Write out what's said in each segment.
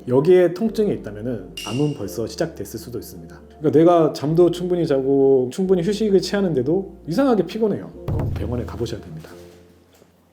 여기에 통증이 있다면은 암은 벌써 시작됐을 수도 있습니다. 그러니까 내가 잠도 충분히 자고 충분히 휴식을 취하는데도 이상하게 피곤해요. 꼭 병원에 가보셔야 됩니다.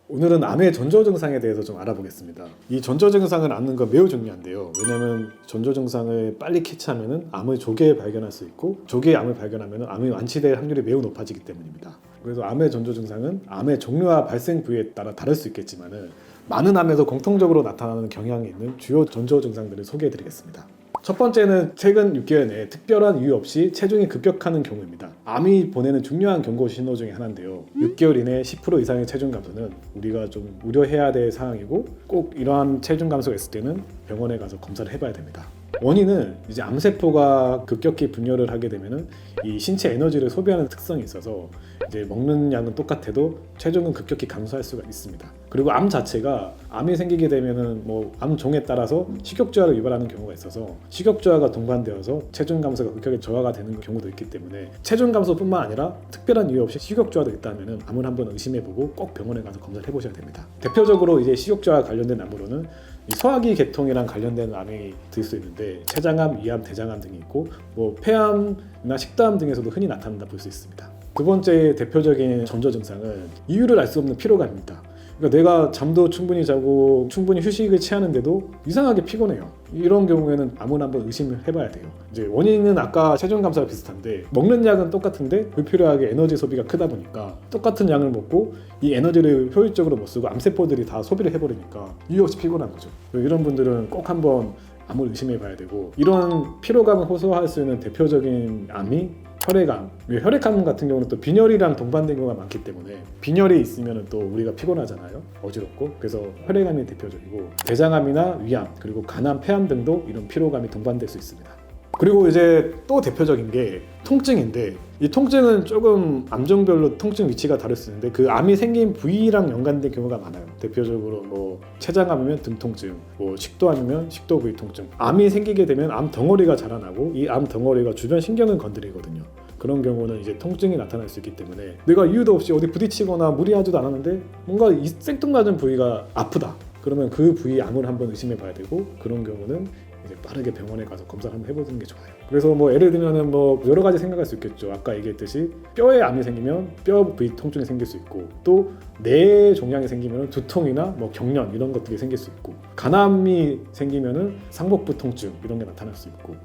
오늘은 암의 전조 증상에 대해서 좀 알아보겠습니다. 이 전조 증상을 아는 건 매우 중요한데요. 왜냐하면 전조 증상을 빨리 캐치하면 암을 조기에 발견할 수 있고 조기에 암을 발견하면 암이 완치될 확률이 매우 높아지기 때문입니다. 그래서 암의 전조 증상은 암의 종류와 발생 부위에 따라 다를 수 있겠지만 많은 암에서 공통적으로 나타나는 경향이 있는 주요 전조 증상들을 소개해드리겠습니다. 첫 번째는 최근 6개월 내에 특별한 이유 없이 체중이 급격하는 경우입니다. 암이 보내는 중요한 경고 신호 중에 하나인데요. 6개월 이내에 10% 이상의 체중 감소는 우리가 좀 우려해야 될 사항이고 꼭 이러한 체중 감소가 있을 때는 병원에 가서 검사를 해봐야 됩니다. 원인은 이제 암세포가 급격히 분열을 하게 되면은 이 신체 에너지를 소비하는 특성이 있어서 이제 먹는 양은 똑같아도 체중은 급격히 감소할 수가 있습니다. 그리고 암 자체가 암이 생기게 되면은 뭐 암종에 따라서 식욕저하를 유발하는 경우가 있어서 식욕저하가 동반되어서 체중 감소가 급격히 저하가 되는 경우도 있기 때문에 체중 감소뿐만 아니라 특별한 이유 없이 식욕저하도 있다면은 암을 한번 의심해보고 꼭 병원에 가서 검사를 해보셔야 됩니다. 대표적으로 이제 식욕저하 관련된 암으로는 이 소화기 계통이랑 관련된 암이 들 수 있는데 췌장암, 위암, 대장암 등이 있고 뭐 폐암이나 식도암 등에서도 흔히 나타난다 볼 수 있습니다. 두 번째 대표적인 전조 증상은 이유를 알 수 없는 피로감입니다. 그러니까 내가 잠도 충분히 자고 충분히 휴식을 취하는데도 이상하게 피곤해요. 이런 경우에는 암을 한번 의심을 해봐야 돼요. 이제 원인은 아까 체중 감소와 비슷한데 먹는 양은 똑같은데 불필요하게 에너지 소비가 크다 보니까 똑같은 양을 먹고 이 에너지를 효율적으로 못 쓰고 암세포들이 다 소비를 해버리니까 이유 없이 피곤한 거죠. 이런 분들은 꼭 한번 암을 의심해 봐야 되고, 이런 피로감을 호소할 수 있는 대표적인 암이 혈액암. 혈액암 같은 경우는 또 빈혈이랑 동반된 경우가 많기 때문에 빈혈이 있으면 또 우리가 피곤하잖아요. 어지럽고. 그래서 혈액암이 대표적이고 대장암이나 위암 그리고 간암, 폐암 등도 이런 피로감이 동반될 수 있습니다. 그리고 이제 또 대표적인 게 통증인데, 이 통증은 조금 암종별로 통증 위치가 다를 수 있는데 그 암이 생긴 부위랑 연관된 경우가 많아요. 대표적으로 뭐 췌장암이면 등 통증, 뭐 식도암이면 식도 부위 통증. 암이 생기게 되면 암 덩어리가 자라나고 이 암 덩어리가 주변 신경을 건드리거든요. 그런 경우는 이제 통증이 나타날 수 있기 때문에 내가 이유도 없이 어디 부딪히거나 무리하지도 않았는데 뭔가 이 생뚱맞은 부위가 아프다. 그러면 그 부위 암을 한번 의심해 봐야 되고, 그런 경우는 이제 빠르게 병원에 가서 검사를 한번 해보는 게 좋아요. 그래서 뭐 예를 들면은 뭐 여러 가지 생각할 수 있겠죠. 아까 얘기했듯이 뼈에 암이 생기면 뼈 부위 통증이 생길 수 있고, 또 뇌 종양이 생기면 두통이나 뭐 경련 이런 것들이 생길 수 있고, 간암이 생기면은 상복부 통증 이런 게 나타날 수 있고,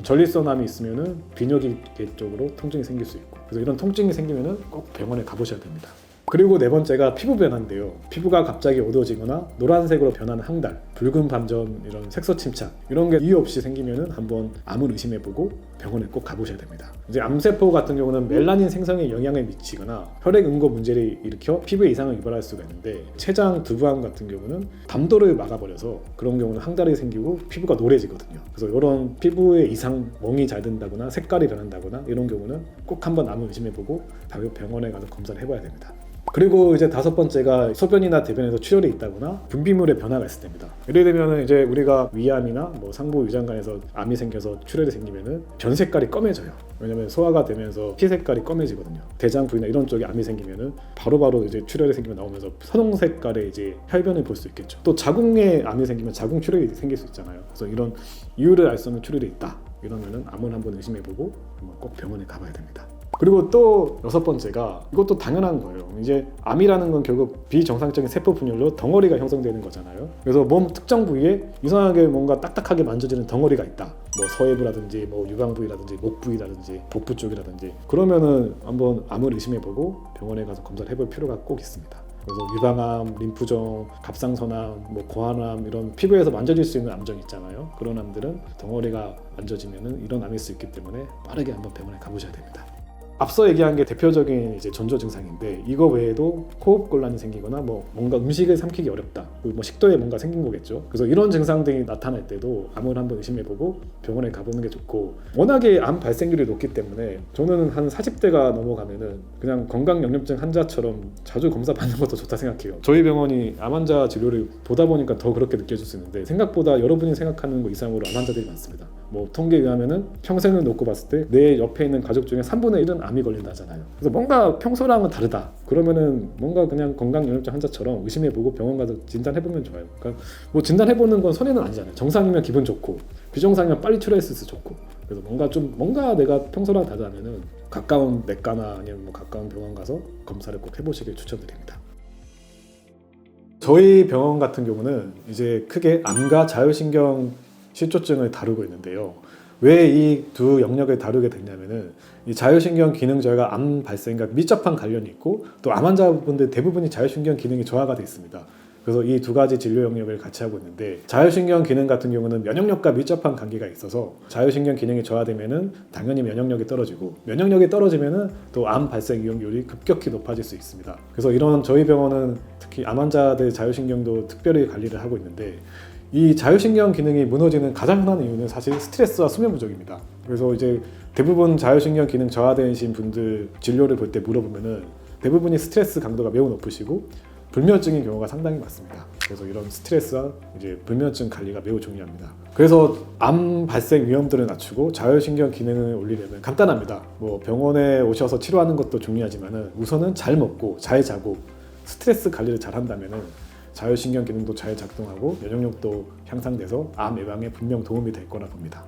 전립선암이 있으면은 비뇨기계 쪽으로 통증이 생길 수 있고, 그래서 이런 통증이 생기면은 꼭 병원에 가보셔야 됩니다. 그리고 네 번째가 피부 변화인데요. 피부가 갑자기 어두워지거나 노란색으로 변하는 항달, 붉은 반점, 이런 색소 침착 이런 게 이유 없이 생기면은 한번 암을 의심해보고 병원에 꼭 가보셔야 됩니다. 이제 암세포 같은 경우는 멜라닌 생성에 영향을 미치거나 혈액 응고 문제를 일으켜 피부에 이상을 유발할 수가 있는데, 췌장 두부암 같은 경우는 담도를 막아버려서 그런 경우는 항달이 생기고 피부가 노래지거든요. 그래서 이런 피부에 이상, 멍이 잘 든다거나 색깔이 변한다거나 이런 경우는 꼭 한번 암을 의심해보고 병원에 가서 검사를 해봐야 됩니다. 그리고 이제 다섯 번째가 소변이나 대변에서 출혈이 있다거나 분비물의 변화가 있을 때입니다. 예를 들면 이제 우리가 위암이나 뭐 상부 위장관에서 암이 생겨서 출혈이 생기면은 변 색깔이 검해져요. 왜냐면 소화가 되면서 피 색깔이 검해지거든요. 대장 부위나 이런 쪽에 암이 생기면은 바로바로 이제 출혈이 생기면 나오면서 선홍 색깔의 이제 혈변을 볼 수 있겠죠. 또 자궁에 암이 생기면 자궁 출혈이 생길 수 있잖아요. 그래서 이런 이유를 알 수 없는 출혈이 있다. 이러면은 암을 한번 의심해보고 한번 꼭 병원에 가봐야 됩니다. 그리고 또 여섯 번째가, 이것도 당연한 거예요. 이제 암이라는 건 결국 비정상적인 세포 분열로 덩어리가 형성되는 거잖아요. 그래서 몸 특정 부위에 이상하게 뭔가 딱딱하게 만져지는 덩어리가 있다. 뭐 서해부라든지 뭐 유방 부위라든지 목 부위라든지 복부 쪽이라든지, 그러면은 한번 암을 의심해보고 병원에 가서 검사를 해볼 필요가 꼭 있습니다. 그래서 유방암, 림프종, 갑상선암, 뭐 고환암 이런 피부에서 만져질 수 있는 암종 있잖아요. 그런 암들은 덩어리가 만져지면은 이런 암일 수 있기 때문에 빠르게 한번 병원에 가보셔야 됩니다. 앞서 얘기한 게 대표적인 이제 전조 증상인데, 이거 외에도 호흡 곤란이 생기거나 뭐 뭔가 음식을 삼키기 어렵다, 뭐 식도에 뭔가 생긴 거겠죠. 그래서 이런 증상들이 나타날 때도 암을 한번 의심해보고 병원에 가보는 게 좋고, 워낙에 암 발생률이 높기 때문에 저는 한 40대가 넘어가면은 그냥 건강영양증 환자처럼 자주 검사 받는 것도 좋다 생각해요. 저희 병원이 암 환자 진료를 보다 보니까 더 그렇게 느껴질 수 있는데, 생각보다 여러분이 생각하는 것 이상으로 암 환자들이 많습니다. 뭐 통계에 의하면은 평생을 놓고 봤을 때 내 옆에 있는 가족 중에 3분의 1은 암이 걸린다 하잖아요. 그래서 뭔가 평소랑은 다르다. 그러면은 뭔가 그냥 건강영양증 환자처럼 의심해보고 병원 가서 진단해보면 좋아요. 그러니까 뭐 진단해보는 건 손해는 아니잖아요. 정상이면 기분 좋고 비정상이면 빨리 치료했을 때 좋고. 그래서 뭔가 내가 평소랑 다르다면은 가까운 내과나 아니면 뭐 가까운 병원 가서 검사를 꼭 해보시길 추천드립니다. 저희 병원 같은 경우는 이제 크게 암과 자율신경 실조증을 다루고 있는데요. 왜 이 두 영역을 다루게 됐냐면은 이 자율신경 기능 저하가 암 발생과 밀접한 관련이 있고 또 암 환자분들 대부분이 자율신경 기능이 저하가 되어 있습니다. 그래서 이 두 가지 진료 영역을 같이 하고 있는데 자율신경 기능 같은 경우는 면역력과 밀접한 관계가 있어서 자율신경 기능이 저하되면은 당연히 면역력이 떨어지고 면역력이 떨어지면은 또 암 발생 위험률이 급격히 높아질 수 있습니다. 그래서 이런 저희 병원은 특히 암 환자들 자율신경도 특별히 관리를 하고 있는데 이 자율신경 기능이 무너지는 가장 흔한 이유는 사실 스트레스와 수면 부족입니다. 그래서 이제 대부분 자율신경 기능 저하되신 분들 진료를 볼 때 물어보면은 대부분이 스트레스 강도가 매우 높으시고 불면증인 경우가 상당히 많습니다. 그래서 이런 스트레스와 이제 불면증 관리가 매우 중요합니다. 그래서 암 발생 위험들을 낮추고 자율신경 기능을 올리려면 간단합니다. 뭐 병원에 오셔서 치료하는 것도 중요하지만은 우선은 잘 먹고 잘 자고 스트레스 관리를 잘 한다면은 자율신경 기능도 잘 작동하고 면역력도 향상돼서 암 예방에 분명 도움이 될 거라 봅니다.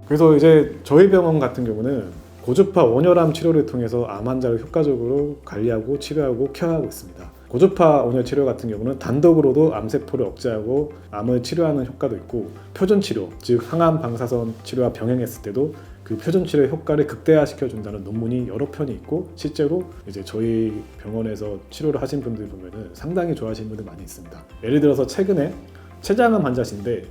그래서 이제 저희 병원 같은 경우는 고주파 온열암 치료를 통해서 암 환자를 효과적으로 관리하고 치료하고 케어하고 있습니다. 고주파 온열 치료 같은 경우는 단독으로도 암세포를 억제하고 암을 치료하는 효과도 있고 표준 치료, 즉 항암 방사선 치료와 병행했을 때도 그 표준 치료의 효과를 극대화시켜 준다는 논문이 여러 편이 있고 실제로 이제 저희 병원에서 치료를 하신 분들 보면은 상당히 좋아하시는 분들 많이 있습니다. 예를 들어서 최근에 췌장암 환자신데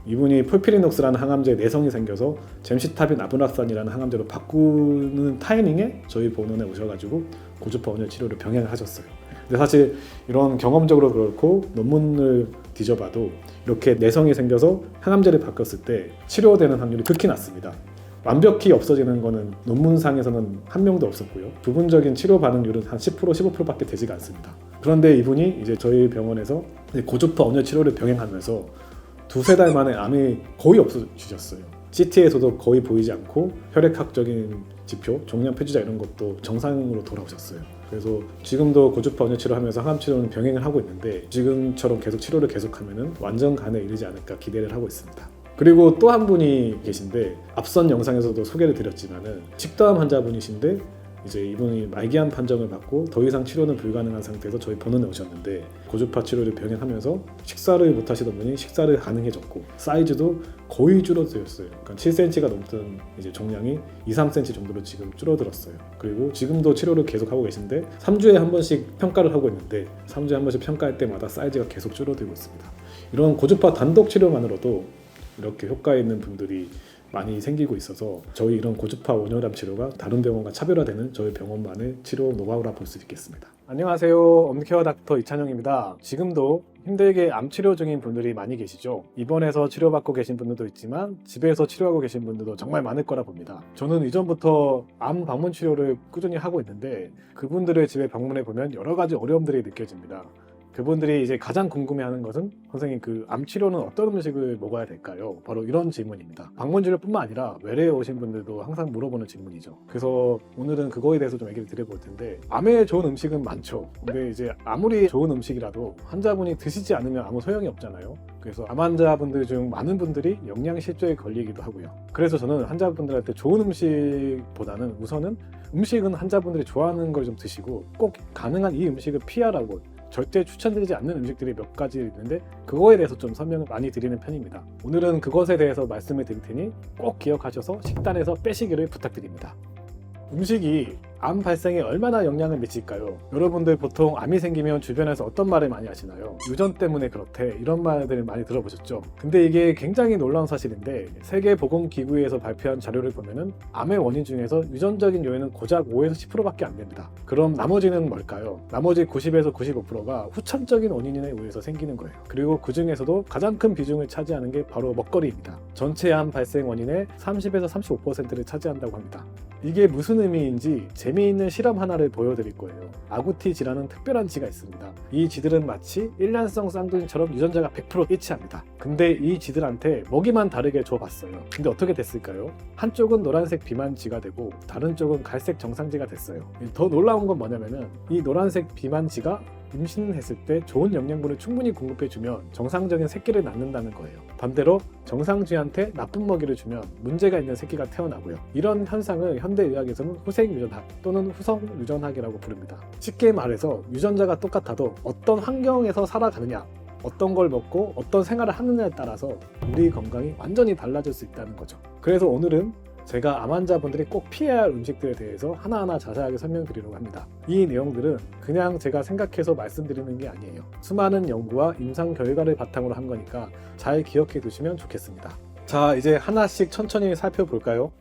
이분이 폴피리녹스라는 항암제에 내성이 생겨서 젬시타빈 아브락산이라는 항암제로 바꾸는 타이밍에 저희 병원에 오셔가지고 고주파 온열 치료를 병행을 하셨어요. 근데 사실 이런 경험적으로 그렇고 논문을 뒤져봐도 이렇게 내성이 생겨서 항암제를 바꿨을 때 치료되는 확률이 극히 낮습니다. 완벽히 없어지는 거는 논문상에서는 한 명도 없었고요. 부분적인 치료 반응률은 한 10%, 15%밖에 되지가 않습니다. 그런데 이분이 이제 저희 병원에서 고주파 온열 치료를 병행하면서 두세 달 만에 암이 거의 없어지셨어요. CT에서도 거의 보이지 않고 혈액학적인 지표, 종양 표지자 이런 것도 정상으로 돌아오셨어요. 그래서 지금도 고주파 온열 치료하면서 항암 치료는 병행을 하고 있는데 지금처럼 계속 치료를 계속하면은 완전 간에 이르지 않을까 기대를 하고 있습니다. 그리고 또 한 분이 계신데 앞선 영상에서도 소개를 드렸지만은 식도암 환자분이신데 이제 이분이 말기암 판정을 받고 더 이상 치료는 불가능한 상태에서 저희 병원에 오셨는데 고주파 치료를 병행하면서 식사를 못 하시던 분이 식사를 가능해졌고 사이즈도 거의 줄어들었어요. 그러니까 7cm가 넘던 이제 종양이 2-3cm 정도로 지금 줄어들었어요. 그리고 지금도 치료를 계속 하고 계신데 3주에 한 번씩 평가를 하고 있는데 3주에 한 번씩 평가할 때마다 사이즈가 계속 줄어들고 있습니다. 이런 고주파 단독 치료만으로도 이렇게 효과 있는 분들이 많이 생기고 있어서 저희 이런 고주파 온열암 치료가 다른 병원과 차별화되는 저희 병원만의 치료 노하우라 볼 수 있겠습니다. 안녕하세요. 엄케어 닥터 이찬용입니다. 지금도 힘들게 암 치료 중인 분들이 많이 계시죠. 입원해서 치료받고 계신 분들도 있지만 집에서 치료하고 계신 분들도 정말 많을 거라 봅니다. 저는 이전부터 암 방문 치료를 꾸준히 하고 있는데 그분들의 집에 방문해 보면 여러 가지 어려움들이 느껴집니다. 그분들이 이제 가장 궁금해하는 것은 선생님 그 암 치료는 어떤 음식을 먹어야 될까요? 바로 이런 질문입니다. 방문 치료뿐만 아니라 외래에 오신 분들도 항상 물어보는 질문이죠. 그래서 오늘은 그거에 대해서 좀 얘기를 드려볼 텐데 암에 좋은 음식은 많죠. 근데 이제 아무리 좋은 음식이라도 환자분이 드시지 않으면 아무 소용이 없잖아요. 그래서 암 환자분들 중 많은 분들이 영양실조에 걸리기도 하고요. 그래서 저는 환자분들한테 좋은 음식보다는 우선은 음식은 환자분들이 좋아하는 걸 좀 드시고 꼭 가능한 이 음식을 피하라고 절대 추천드리지 않는 음식들이 몇 가지 있는데 그거에 대해서 좀 설명을 많이 드리는 편입니다. 오늘은 그것에 대해서 말씀을 드릴 테니 꼭 기억하셔서 식단에서 빼시기를 부탁드립니다. 음식이 암 발생에 얼마나 영향을 미칠까요? 여러분들 보통 암이 생기면 주변에서 어떤 말을 많이 하시나요? 유전 때문에 그렇대 이런 말들을 많이 들어보셨죠? 근데 이게 굉장히 놀라운 사실인데 세계보건기구에서 발표한 자료를 보면은 암의 원인 중에서 유전적인 요인은 고작 5에서 10%밖에 안 됩니다. 그럼 나머지는 뭘까요? 나머지 90에서 95%가 후천적인 원인에 의해서 생기는 거예요. 그리고 그 중에서도 가장 큰 비중을 차지하는 게 바로 먹거리입니다. 전체 암 발생 원인의 30에서 35%를 차지한다고 합니다. 이게 무슨 의미인지 재미있는 실험 하나를 보여드릴 거예요. 아구티쥐라는 특별한 쥐가 있습니다. 이 쥐들은 마치 일란성 쌍둥이처럼 유전자가 100% 일치합니다. 근데 이 쥐들한테 먹이만 다르게 줘봤어요. 근데 어떻게 됐을까요? 한쪽은 노란색 비만 쥐가 되고 다른 쪽은 갈색 정상쥐가 됐어요. 더 놀라운 건 뭐냐면은 이 노란색 비만 쥐가 임신했을 때 좋은 영양분을 충분히 공급해주면 정상적인 새끼를 낳는다는 거예요. 반대로 정상쥐한테 나쁜 먹이를 주면 문제가 있는 새끼가 태어나고요. 이런 현상을 현대의학에서는 후생유전학 또는 후성유전학이라고 부릅니다. 쉽게 말해서 유전자가 똑같아도 어떤 환경에서 살아가느냐, 어떤 걸 먹고 어떤 생활을 하느냐에 따라서 우리 건강이 완전히 달라질 수 있다는 거죠. 그래서 오늘은 제가 암 환자분들이 꼭 피해야 할 음식들에 대해서 하나하나 자세하게 설명드리려고 합니다. 이 내용들은 그냥 제가 생각해서 말씀드리는 게 아니에요. 수많은 연구와 임상 결과를 바탕으로 한 거니까 잘 기억해 두시면 좋겠습니다. 자, 이제 하나씩 천천히 살펴볼까요?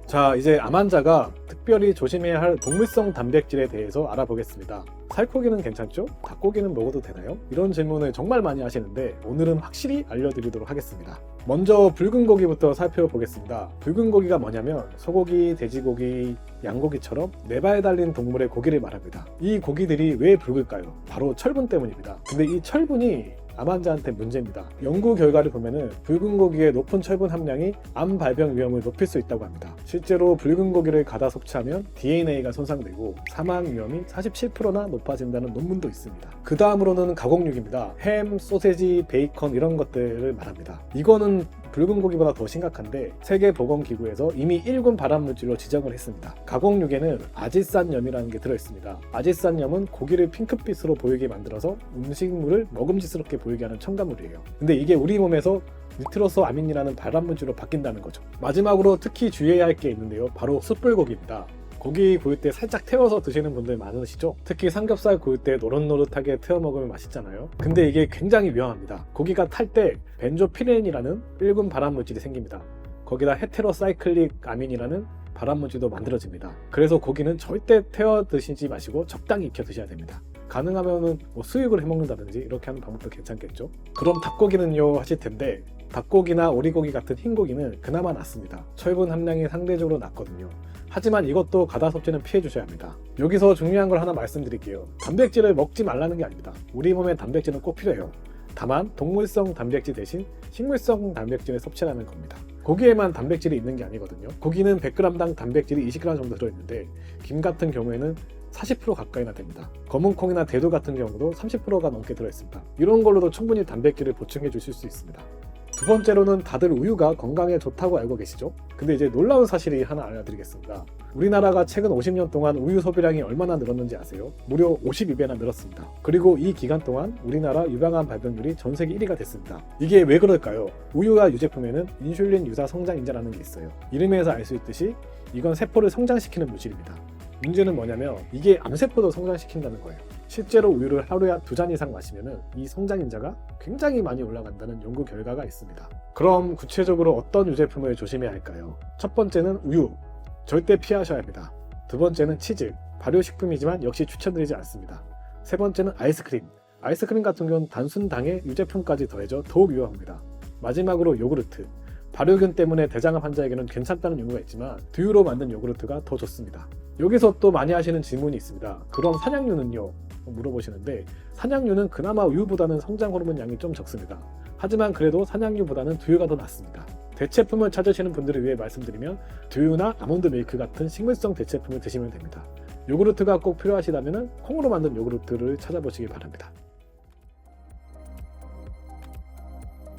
자, 이제 암 환자가 특별히 조심해야 할 동물성 단백질에 대해서 알아보겠습니다. 살코기는 괜찮죠? 닭고기는 먹어도 되나요? 이런 질문을 정말 많이 하시는데 오늘은 확실히 알려드리도록 하겠습니다. 먼저 붉은 고기부터 살펴보겠습니다. 붉은 고기가 뭐냐면 소고기, 돼지고기, 양고기처럼 네 발 달린 동물의 고기를 말합니다. 이 고기들이 왜 붉을까요? 바로 철분 때문입니다. 근데 이 철분이 암 환자한테 문제입니다. 연구 결과를 보면은 붉은 고기의 높은 철분 함량이 암 발병 위험을 높일 수 있다고 합니다. 실제로 붉은 고기를 가다 섭취하면 DNA가 손상되고 사망 위험이 47%나 높아진다는 논문도 있습니다. 그 다음으로는 가공육입니다. 햄, 소세지, 베이컨 이런 것들을 말합니다. 이거는 붉은 고기보다 더 심각한데 세계보건기구에서 이미 1군 발암물질로 지정을 했습니다. 가공육에는 아질산염이라는 게 들어있습니다. 아질산염은 고기를 핑크빛으로 보이게 만들어서 음식물을 먹음직스럽게 보이게 하는 첨가물이에요. 근데 이게 우리 몸에서 니트로소아민이라는 발암물질로 바뀐다는 거죠. 마지막으로 특히 주의해야 할 게 있는데요. 바로 숯불고기입니다. 고기 구울 때 살짝 태워서 드시는 분들 많으시죠? 특히 삼겹살 구울 때 노릇노릇하게 태워 먹으면 맛있잖아요. 근데 이게 굉장히 위험합니다. 고기가 탈 때 벤조피렌이라는 1군 발암물질이 생깁니다. 거기다 헤테로사이클릭 아민이라는 발암물질도 만들어집니다. 그래서 고기는 절대 태워 드시지 마시고 적당히 익혀 드셔야 됩니다. 가능하면은 수육을 해먹는다든지 이렇게 하는 방법도 괜찮겠죠? 그럼 닭고기는요 하실 텐데 닭고기나 오리고기 같은 흰고기는 그나마 낫습니다. 철분 함량이 상대적으로 낮거든요. 하지만 이것도 가다 섭취는 피해 주셔야 합니다. 여기서 중요한 걸 하나 말씀드릴게요. 단백질을 먹지 말라는 게 아닙니다. 우리 몸에 단백질은 꼭 필요해요. 다만 동물성 단백질 대신 식물성 단백질을 섭취하는 겁니다. 고기에만 단백질이 있는 게 아니거든요. 고기는 100g당 단백질이 20g 정도 들어있는데 김 같은 경우에는 40% 가까이나 됩니다. 검은 콩이나 대두 같은 경우도 30%가 넘게 들어있습니다. 이런 걸로도 충분히 단백질을 보충해 주실 수 있습니다. 두 번째로는 다들 우유가 건강에 좋다고 알고 계시죠? 근데 이제 놀라운 사실이 하나 알려드리겠습니다. 우리나라가 최근 50년 동안 우유 소비량이 얼마나 늘었는지 아세요? 무려 52배나 늘었습니다. 그리고 이 기간 동안 우리나라 유방암 발병률이 전 세계 1위가 됐습니다. 이게 왜 그럴까요? 우유와 유제품에는 인슐린 유사 성장인자라는 게 있어요. 이름에서 알 수 있듯이 이건 세포를 성장시키는 물질입니다. 문제는 뭐냐면 이게 암세포도 성장시킨다는 거예요. 실제로 우유를 하루에 2잔 이상 마시면 이 성장인자가 굉장히 많이 올라간다는 연구 결과가 있습니다. 그럼 구체적으로 어떤 유제품을 조심해야 할까요? 첫 번째는 우유, 절대 피하셔야 합니다. 두 번째는 치즈, 발효식품이지만 역시 추천드리지 않습니다. 세 번째는 아이스크림, 아이스크림 같은 경우는 단순 당에 유제품까지 더해져 더욱 위험합니다. 마지막으로 요구르트, 발효균 때문에 대장암 환자에게는 괜찮다는 연구가 있지만 두유로 만든 요구르트가 더 좋습니다. 여기서 또 많이 하시는 질문이 있습니다. 그럼 산양유는요? 물어보시는데 산양유는 그나마 우유보다는 성장 호르몬 양이 좀 적습니다. 하지만 그래도 산양유보다는 두유가 더 낫습니다. 대체품을 찾으시는 분들을 위해 말씀드리면 두유나 아몬드 밀크 같은 식물성 대체품을 드시면 됩니다. 요구르트가 꼭 필요하시다면 콩으로 만든 요구르트를 찾아보시기 바랍니다.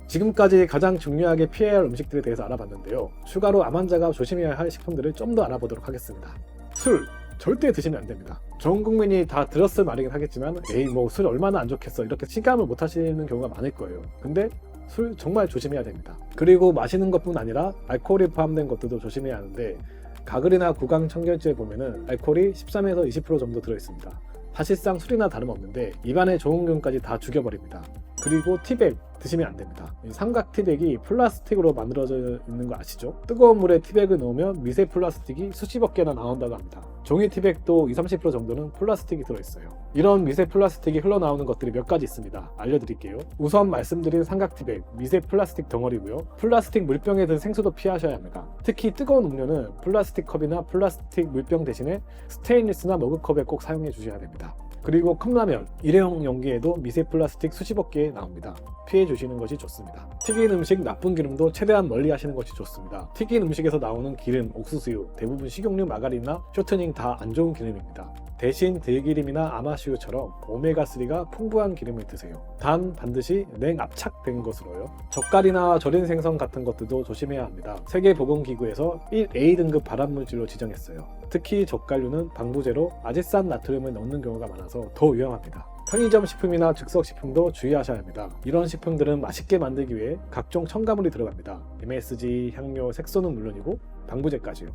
지금까지 가장 중요하게 피해야 할 음식들에 대해서 알아봤는데요. 추가로 암 환자가 조심해야 할 식품들을 좀 더 알아보도록 하겠습니다. 술! 절대 드시면 안 됩니다. 전 국민이 다 들었을 말이긴 하겠지만 에이 뭐 술 얼마나 안 좋겠어 이렇게 체감을 못 하시는 경우가 많을 거예요. 근데 술 정말 조심해야 됩니다. 그리고 마시는 것뿐 아니라 알코올이 포함된 것들도 조심해야 하는데 가글이나 구강 청결제에 보면은 알코올이 13에서 20% 정도 들어있습니다. 사실상 술이나 다름없는데 입안에 좋은 균까지 다 죽여버립니다. 그리고 티백 드시면 안 됩니다. 이 삼각 티백이 플라스틱으로 만들어져 있는 거 아시죠? 뜨거운 물에 티백을 넣으면 미세 플라스틱이 수십억 개나 나온다고 합니다. 종이 티백도 20-30% 정도는 플라스틱이 들어있어요. 이런 미세 플라스틱이 흘러나오는 것들이 몇 가지 있습니다. 알려드릴게요. 우선 말씀드린 삼각 티백, 미세 플라스틱 덩어리고요. 플라스틱 물병에 든 생수도 피하셔야 합니다. 특히 뜨거운 음료는 플라스틱 컵이나 플라스틱 물병 대신에 스테인리스나 머그컵에 꼭 사용해 주셔야 됩니다. 그리고 컵라면, 일회용 용기에도 미세 플라스틱 수십억 개 나옵니다. 피해 주시는 것이 좋습니다. 튀긴 음식 나쁜 기름도 최대한 멀리 하시는 것이 좋습니다. 튀긴 음식에서 나오는 기름, 옥수수유, 대부분 식용유, 마가린이나 쇼트닝 다 안 좋은 기름입니다. 대신 들기름이나 아마씨유처럼 오메가3가 풍부한 기름을 드세요. 단 반드시 냉압착된 것으로요. 젓갈이나 절인 생선 같은 것들도 조심해야 합니다. 세계보건기구에서 1A 등급 발암물질로 지정했어요. 특히 젓갈류는 방부제로 아지산 나트륨을 넣는 경우가 많아서 더 위험합니다. 편의점 식품이나 즉석식품도 주의하셔야 합니다. 이런 식품들은 맛있게 만들기 위해 각종 첨가물이 들어갑니다. MSG, 향료, 색소는 물론이고 방부제까지요.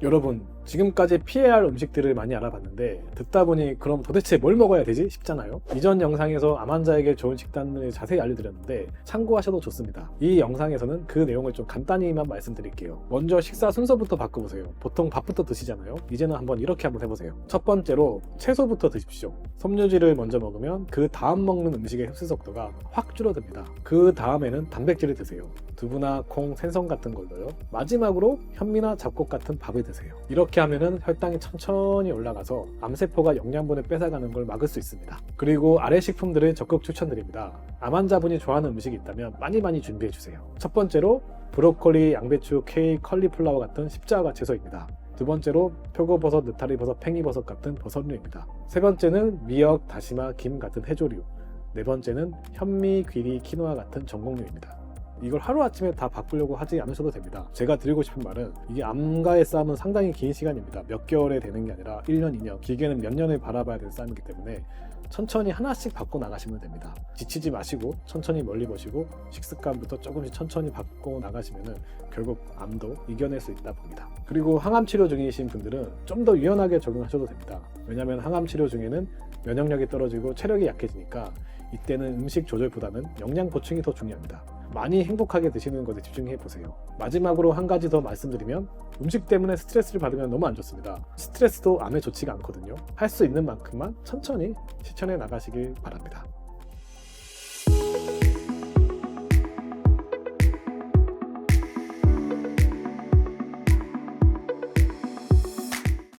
여러분, 지금까지 피해야 할 음식들을 많이 알아봤는데 듣다 보니 그럼 도대체 뭘 먹어야 되지 싶잖아요. 이전 영상에서 암 환자에게 좋은 식단을 자세히 알려드렸는데 참고하셔도 좋습니다. 이 영상에서는 그 내용을 좀 간단히만 말씀드릴게요. 먼저 식사 순서부터 바꿔보세요. 보통 밥부터 드시잖아요. 이제는 이렇게 한번 해보세요. 첫 번째로 채소부터 드십시오. 섬유질을 먼저 먹으면 그 다음 먹는 음식의 흡수 속도가 확 줄어듭니다. 그 다음에는 단백질을 드세요. 두부나 콩, 생선 같은 걸로요. 마지막으로 현미나 잡곡 같은 밥을 드세요. 이렇게 하면은 혈당이 천천히 올라가서 암세포가 영양분을 뺏어가는 걸 막을 수 있습니다. 그리고 아래 식품들을 적극 추천드립니다. 암 환자분이 좋아하는 음식이 있다면 많이 준비해 주세요. 첫 번째로 브로콜리, 양배추, 케일, 컬리플라워 같은 십자가 채소입니다. 두 번째로 표고버섯, 느타리버섯, 팽이버섯 같은 버섯류입니다. 세 번째는 미역, 다시마, 김 같은 해조류. 네 번째는 현미, 귀리, 키노아 같은 전곡류입니다. 이걸 하루아침에 다 바꾸려고 하지 않으셔도 됩니다. 제가 드리고 싶은 말은 이게 암과의 싸움은 상당히 긴 시간입니다. 몇 개월에 되는 게 아니라 1년, 2년, 길게는 몇 년을 바라봐야 되는 싸움이기 때문에 천천히 하나씩 바꿔 나가시면 됩니다. 지치지 마시고 천천히 멀리 보시고 식습관부터 조금씩 천천히 바꿔 나가시면 결국 암도 이겨낼 수 있다 봅니다. 그리고 항암 치료 중이신 분들은 좀 더 유연하게 적용하셔도 됩니다. 왜냐하면 항암 치료 중에는 면역력이 떨어지고 체력이 약해지니까 이때는 음식 조절보다는 영양 보충이 더 중요합니다. 많이 행복하게 드시는 것에 집중해 보세요. 마지막으로 한 가지 더 말씀드리면 음식 때문에 스트레스를 받으면 너무 안 좋습니다. 스트레스도 암에 좋지가 않거든요. 할 수 있는 만큼만 천천히 실천해 나가시길 바랍니다.